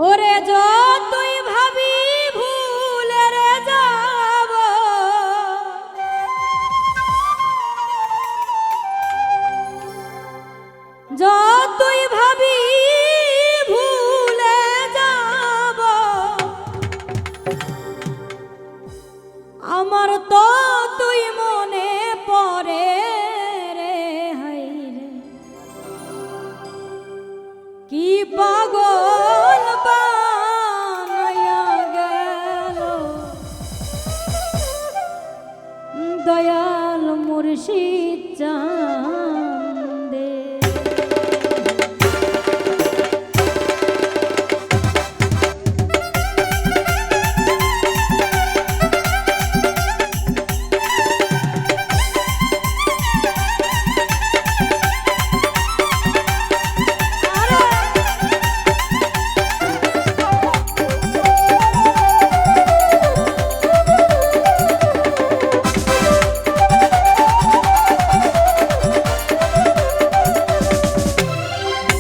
ওরে যতই ভাবি ভুলে রে যাব, যতই ভাবি ভুলে যাব, আমার তো তুই মনে পড়ে রে। হায়রে কি পাগল বানায়া গেল দয়াল মুর্শিদ চাঁদে।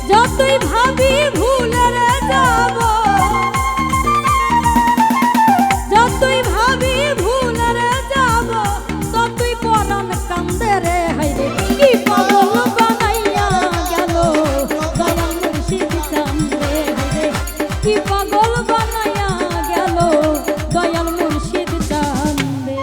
যতই ভাবি ভুলে রে যাব, যতই ভাবি ভুলে রে যাব, ততই পরাণ কান্দে রে। হায়রে কি পাগল বানাইয়া গেল দয়াল মুর্শিদ চাঁদে। হায়রে কি পাগল বানাইয়া গেল দয়াল মুর্শিদ চাঁদে।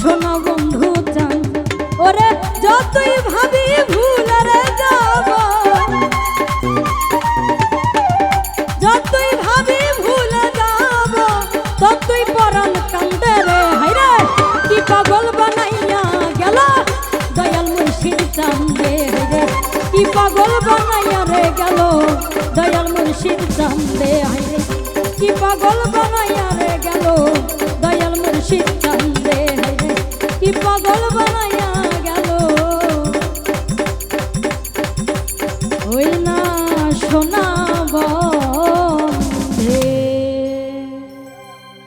সোনা বন্ধু চান ওরে যতই ভাবি ভুলারে যাব যতই ভাবি ভুলে যাব ততই পরাণ কান্দে রে হায়রে কি পাগল বানাইয়া গেল দয়াল মুর্শিদ চান্দে হায়রে কি পাগল বানাইয়া রে গেল দয়াল মুর্শিদ চান্দে হায়রে কি পাগল বানাইয়া রে গেল